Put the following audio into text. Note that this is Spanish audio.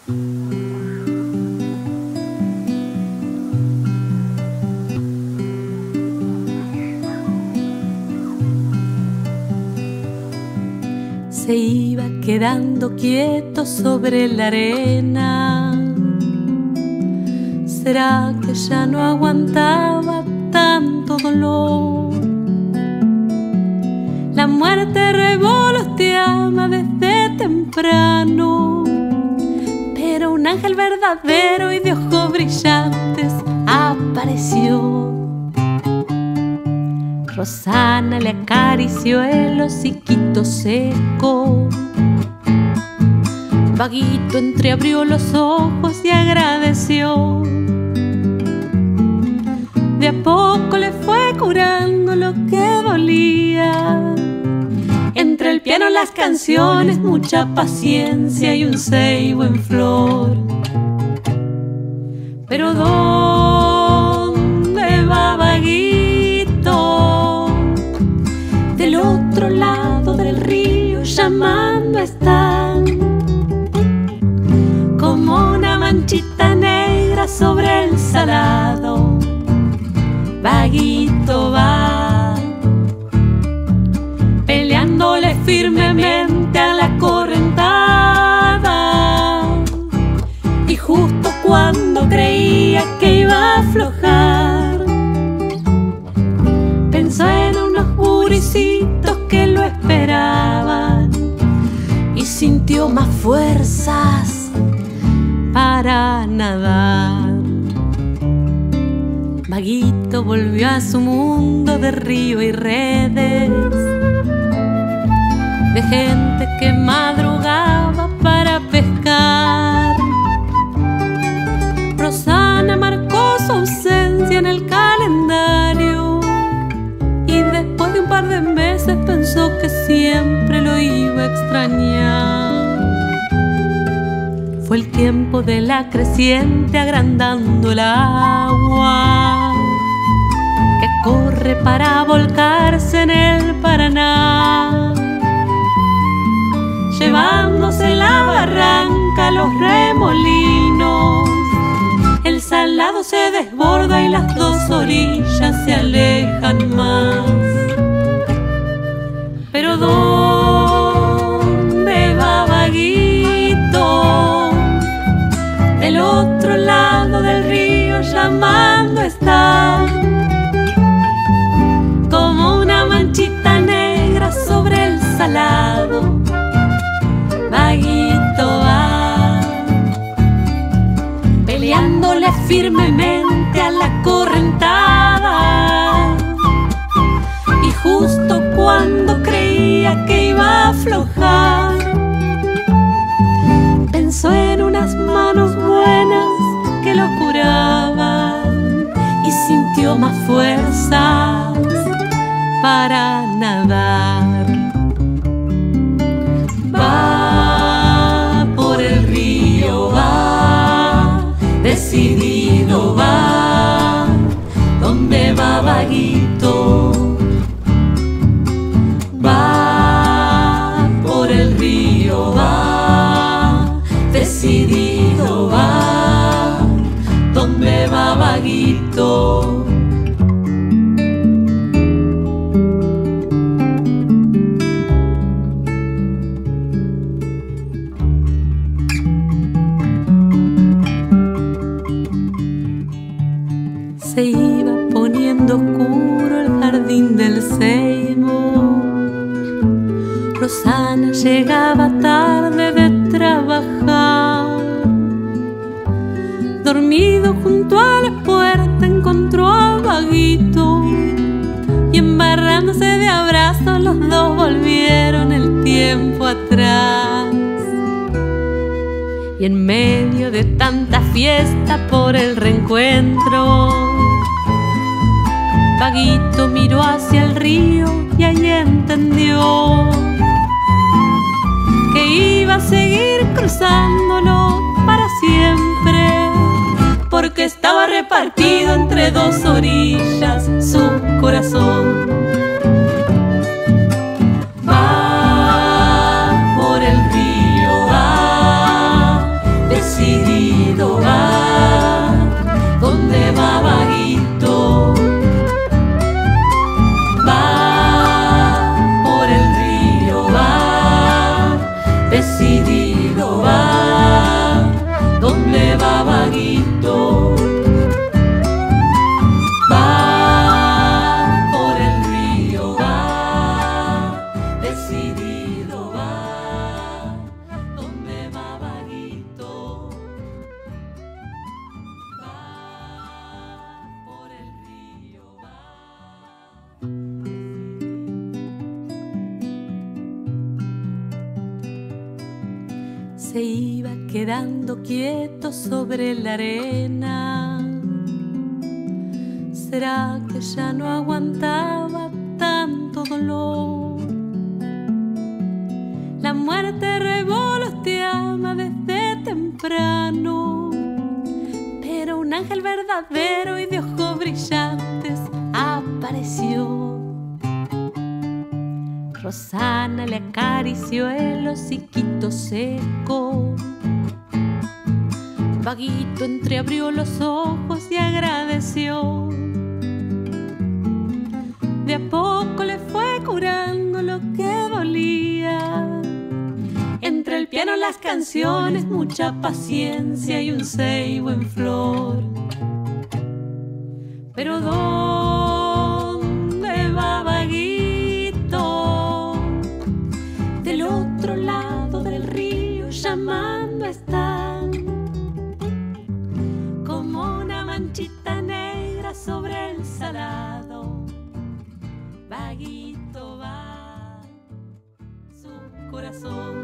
Se iba quedando quieto sobre la arena. ¿Será que ya no aguantaba tanto dolor? La muerte revoloteaba desde temprano, pero un ángel verdadero y de ojos brillantes apareció. Rosana le acarició el hociquito seco. Vaguito entreabrió los ojos y agradeció. De a poco le fue curando lo que dolía. Entre el piano, las canciones, mucha paciencia y un ceibo en flor. Pero ¿dónde va Vaguito? Del otro lado del río llamando están, como una manchita negra sobre el salado. Vaguito va, peleándole firmemente a la correntada. Y justo cuando creía que iba a aflojar, pensó en unos buricitos que lo esperaban y sintió más fuerzas para nadar. Vaguito volvió a su mundo de río y redes, de gente que madrugaba para pescar. Rosana marcó su ausencia en el calendario y después de un par de meses pensó que siempre lo iba a extrañar. Fue el tiempo de la creciente agrandando el agua que corre para volcarse en el Paraná, llevándose la barranca los remolinos. El salado se desborda y las dos orillas se alejan más. Pero ¿dónde va Vaguito? Del otro lado del río llamando está, como una manchita negra sobre el salado. Vaguito va, peleándole firmemente a la correntada. Y justo cuando creía que iba a aflojar, pensó en unas manos buenas que lo curaban y sintió más fuerzas para nadar. Va por el río, va, decidido va. ¿Dónde va Vaguito? Va por el río, va, decidido va. ¿Dónde va Vaguito? Se iba poniendo oscuro el jardín del Seymour. Rosana llegaba tarde de trabajar. Dormido junto a la puerta encontró a Vaguito y embarrándose de abrazos los dos volvieron el tiempo atrás. Y en medio de tanta fiesta por el reencuentro, Vaguito miró hacia el río y ahí entendió que iba a seguir cruzándolo para siempre, porque estaba repartido entre dos orillas su corazón. Va por el río, va, se iba quedando quieto sobre la arena. ¿Será que ya no aguantaba tanto dolor? La muerte revoloteaba desde temprano, pero un ángel verdadero y de ojos brillantes apareció. Rosana le acarició el hociquito seco. Vaguito entreabrió los ojos y agradeció. De a poco le fue curando lo que dolía. Entre el piano, las canciones, mucha paciencia y un ceibo en flor. Pero ¿dónde va Vaguito? Del otro lado del río llamando está, como una manchita negra sobre el salado. Vaguito va, su corazón